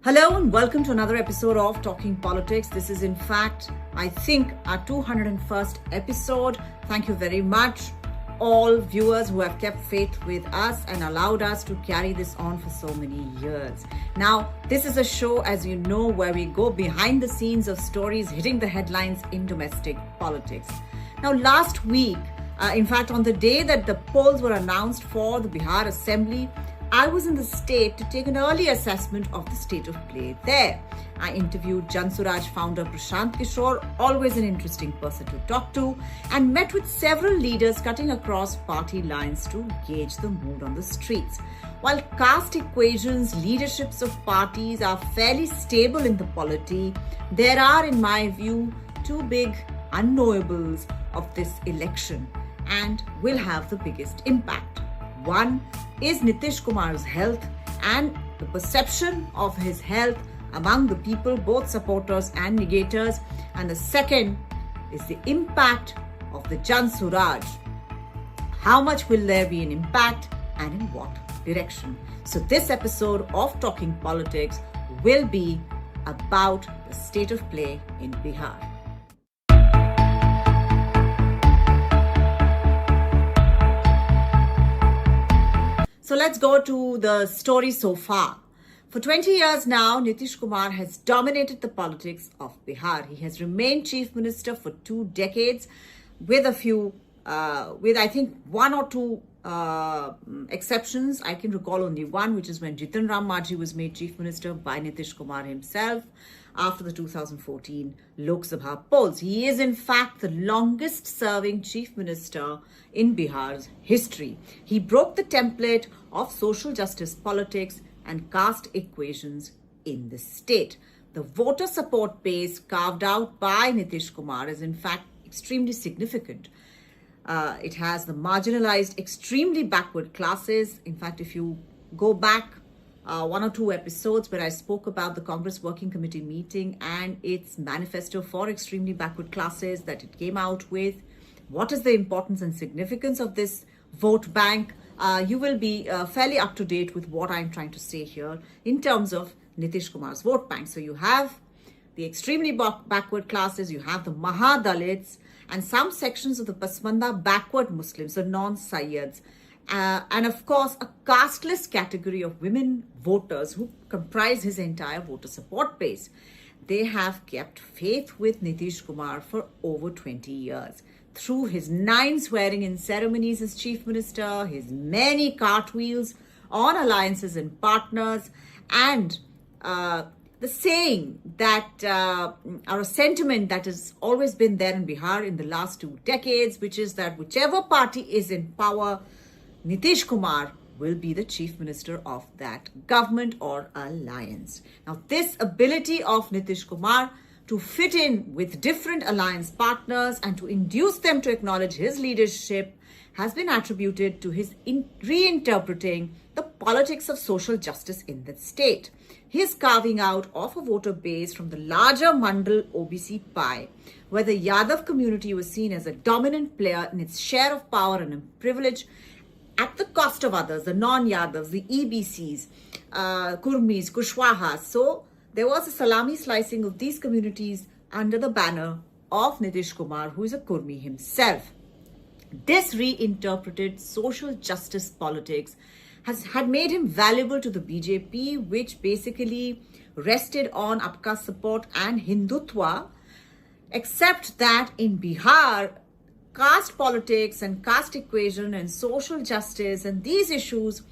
Hello and welcome to another episode of Talking Politics. This is in fact, I think, our 201st episode. Thank you very much, all viewers who have kept faith with us and allowed us to carry this on for so many years. Now, this is a show, as you know, where we go behind the scenes of stories hitting the headlines in domestic politics. Now, last week, in fact, on the day that the polls were announced for the Bihar Assembly, I was in the state to take an early assessment of the state of play there. I interviewed Jan Suraj founder Prashant Kishor, always an interesting person to talk to, and met with several leaders cutting across party lines to gauge the mood on the streets. While caste equations, leaderships of parties are fairly stable in the polity, there are, in my view, two big unknowables of this election and will have the biggest impact. One is Nitish Kumar's health and the perception of his health among the people, both supporters and negators. And the second is the impact of the Jan Suraj. How much will there be an impact and in what direction? So this episode of Talking Politics will be about the state of play in Bihar. So let's go to the story so far. For 20 years now, Nitish Kumar has dominated the politics of Bihar. He has remained chief minister for 2 decades with I think one or two exceptions. I can recall only one, which is when Jitan Ram Majhi was made chief minister by Nitish Kumar himself after the 2014 Lok Sabha polls. He is in fact the longest serving chief minister in Bihar's history. He broke the template of social justice politics and caste equations in the state. The voter support base carved out by Nitish Kumar is in fact extremely significant. It has the marginalized, extremely backward classes. In fact, if you go back 1 or 2 episodes where I spoke about the Congress Working Committee meeting and its manifesto for extremely backward classes that it came out with, what is the importance and significance of this vote bank, you will be fairly up to date with what I'm trying to say here in terms of Nitish Kumar's vote bank. So you have the extremely backward classes, you have the Mahadalits, and some sections of the Pasmanda backward Muslims, the non-Sayyids, and of course a casteless category of women voters who comprise his entire voter support base. They have kept faith with Nitish Kumar for over 20 years. Through his 9 swearing-in ceremonies as chief minister, his many cartwheels on alliances and partners, and the saying that, or a sentiment that has always been there in Bihar in the last 2 decades, which is that whichever party is in power, Nitish Kumar will be the chief minister of that government or alliance. Now, this ability of Nitish Kumar to fit in with different alliance partners and to induce them to acknowledge his leadership has been attributed to his reinterpreting the politics of social justice in the state. His carving out of a voter base from the larger Mandal OBC pie, where the Yadav community was seen as a dominant player in its share of power and privilege at the cost of others, the non-Yadavs, the EBCs, Kurmis, Kushwahas. So there was a salami slicing of these communities under the banner of Nitish Kumar, who is a Kurmi himself. This reinterpreted social justice politics had made him valuable to the BJP, which basically rested on Apka support and Hindutva, except that in Bihar, caste politics and caste equation and social justice and these issues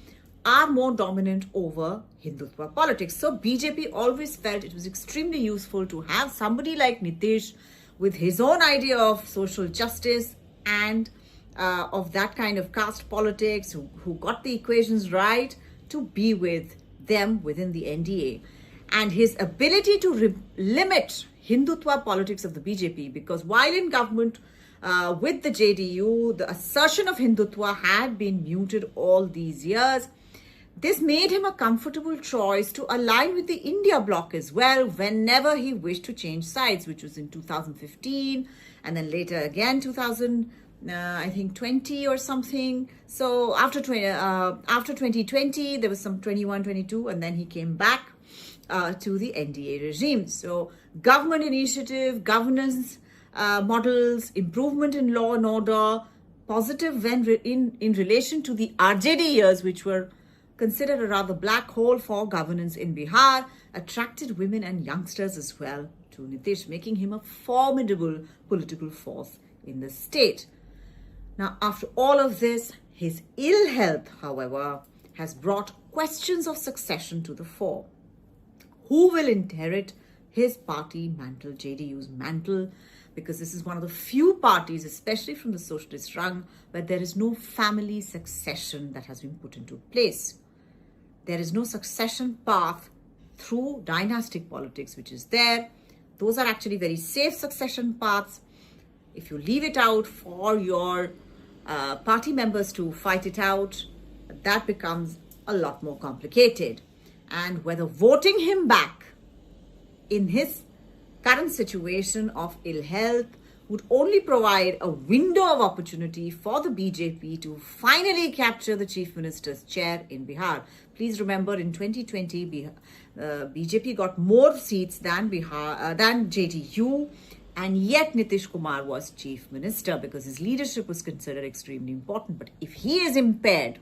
are more dominant over Hindutva politics. So BJP always felt it was extremely useful to have somebody like Nitish with his own idea of social justice and of that kind of caste politics, who got the equations right, to be with them within the NDA. And his ability to limit Hindutva politics of the BJP, because while in government with the JDU, the assertion of Hindutva had been muted all these years. This made him a comfortable choice to align with the India bloc as well whenever he wished to change sides, which was in 2015 and then later again 2020 or something. So after 2020, there was some 21, 22, and then he came back to the NDA regime. So, government initiative, governance models, improvement in law and order, positive when in relation to the RJD years, which were considered a rather black hole for governance in Bihar, attracted women and youngsters as well to Nitish, making him a formidable political force in the state. Now, after all of this, his ill health, however, has brought questions of succession to the fore. Who will inherit his party mantle, JDU's mantle? Because this is one of the few parties, especially from the socialist rung, where there is no family succession that has been put into place. There is no succession path through dynastic politics, which is there. Those are actually very safe succession paths. If you leave it out for your party members to fight it out, that becomes a lot more complicated. And whether voting him back in his current situation of ill health would only provide a window of opportunity for the BJP to finally capture the Chief Minister's chair in Bihar. Please remember, in 2020, BJP got more seats than JDU, and yet Nitish Kumar was Chief Minister because his leadership was considered extremely important. But if he is impaired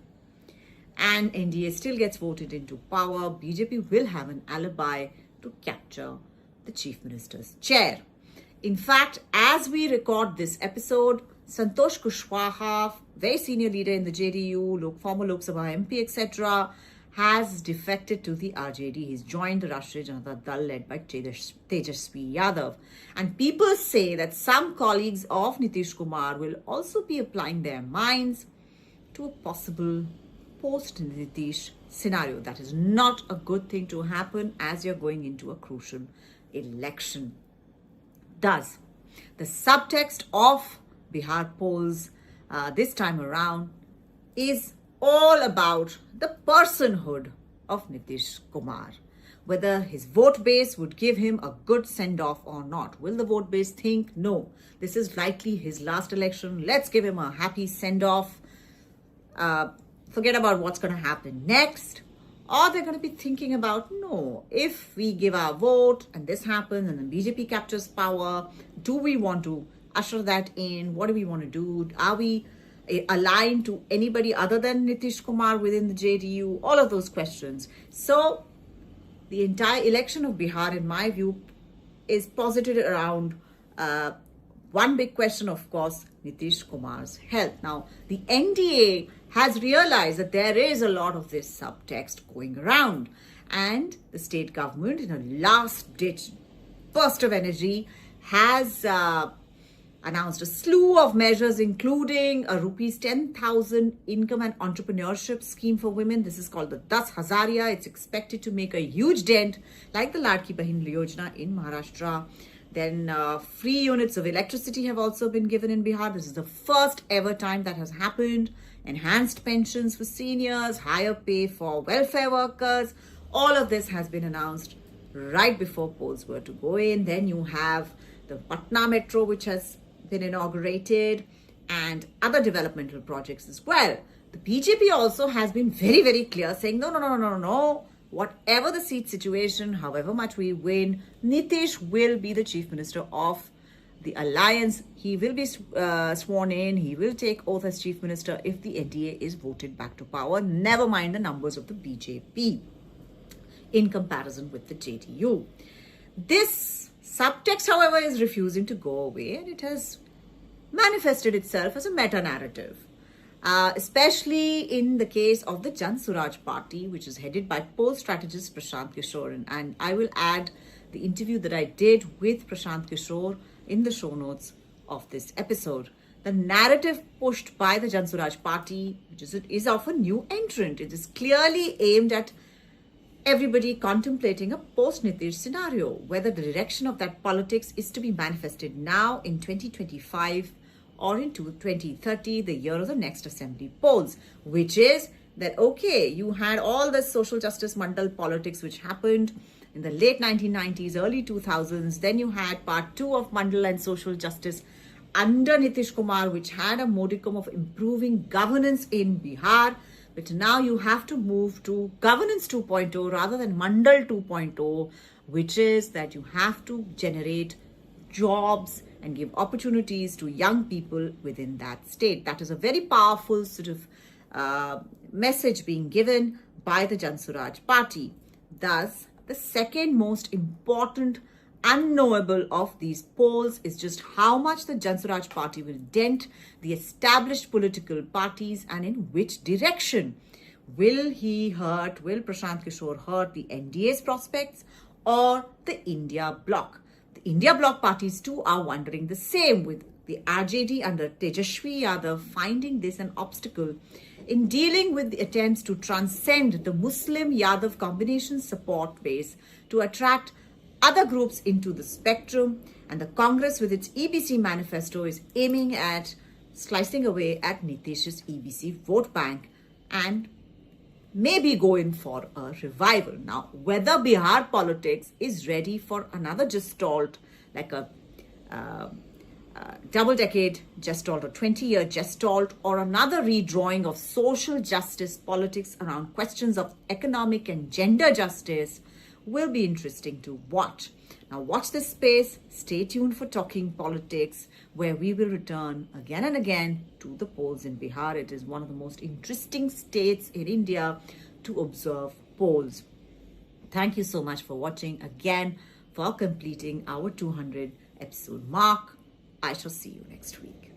and NDA still gets voted into power, BJP will have an alibi to capture the Chief Minister's chair. In fact, as we record this episode, Santosh Kushwaha, very senior leader in the JDU, former Lok Sabha MP, etc., has defected to the RJD. He's joined the Rashtriya Janata Dal led by Tejasvi Yadav. And people say that some colleagues of Nitish Kumar will also be applying their minds to a possible post-Nitish scenario. That is not a good thing to happen as you're going into a crucial election. Thus, the subtext of Bihar polls this time around is all about the personhood of Nitish Kumar. Whether his vote base would give him a good send-off or not. Will the vote base think, no, this is likely his last election, let's give him a happy send-off, forget about what's going to happen next? Or they're going to be thinking about, no, if we give our vote and this happens and then BJP captures power, do we want to usher that in? What do we want to do? Are we aligned to anybody other than Nitish Kumar within the JDU? All of those questions. So the entire election of Bihar, in my view, is posited around one big question, of course, Nitish Kumar's health. Now, the NDA has realized that there is a lot of this subtext going around, and the state government, in a last-ditch burst of energy, has announced a slew of measures, including a rupees 10,000 income and entrepreneurship scheme for women. This is called the 10,000. It's expected to make a huge dent, like the Ladki Bahin Yojana in Maharashtra. Then free units of electricity have also been given in Bihar. This is the first ever time that has happened. Enhanced pensions for seniors, higher pay for welfare workers. All of this has been announced right before polls were to go in. Then you have the Patna Metro, which has been inaugurated, and other developmental projects as well. The BJP also has been very, very clear, saying no. Whatever the seat situation, however much we win, Nitish will be the Chief Minister of the alliance. He will be sworn in. He will take oath as Chief Minister if the NDA is voted back to power. Never mind the numbers of the BJP in comparison with the JDU. This subtext, however, is refusing to go away, and it has manifested itself as a meta-narrative. Especially in the case of the Jan Suraj party, which is headed by poll strategist Prashant Kishor. And I will add the interview that I did with Prashant Kishor in the show notes of this episode. The narrative pushed by the Jan Suraj party, which is of a new entrant. It is clearly aimed at everybody contemplating a post-Nitish scenario, whether the direction of that politics is to be manifested now in 2025 or into 2030, the year of the next assembly polls, which is that, okay, you had all the social justice mandal politics which happened in the late 1990s, early 2000s. Then you had part 2 of mandal and social justice under Nitish Kumar, which had a modicum of improving governance in Bihar. But now you have to move to governance 2.0 rather than Mandal 2.0, which is that you have to generate jobs and give opportunities to young people within that state. That is a very powerful sort of message being given by the Jan Suraj party. Thus, the second most important unknowable of these polls is just how much the Jan Suraj party will dent the established political parties and in which direction. Will Prashant Kishor hurt the NDA's prospects or the India bloc? The India bloc parties too are wondering the same, with the RJD under Tejashwi Yadav finding this an obstacle in dealing with the attempts to transcend the Muslim Yadav combination support base to attract other groups into the spectrum. And the Congress with its EBC manifesto is aiming at slicing away at Nitish's EBC vote bank and maybe go in for a revival. Now, whether Bihar politics is ready for another gestalt, like a double-decade gestalt or 20-year gestalt, or another redrawing of social justice politics around questions of economic and gender justice, will be interesting to watch. Now, watch this space. Stay tuned for Talking Politics, where we will return again and again to the polls in Bihar. It is one of the most interesting states in India to observe polls. Thank you so much for watching again, for completing our 200 episode mark. I shall see you next week.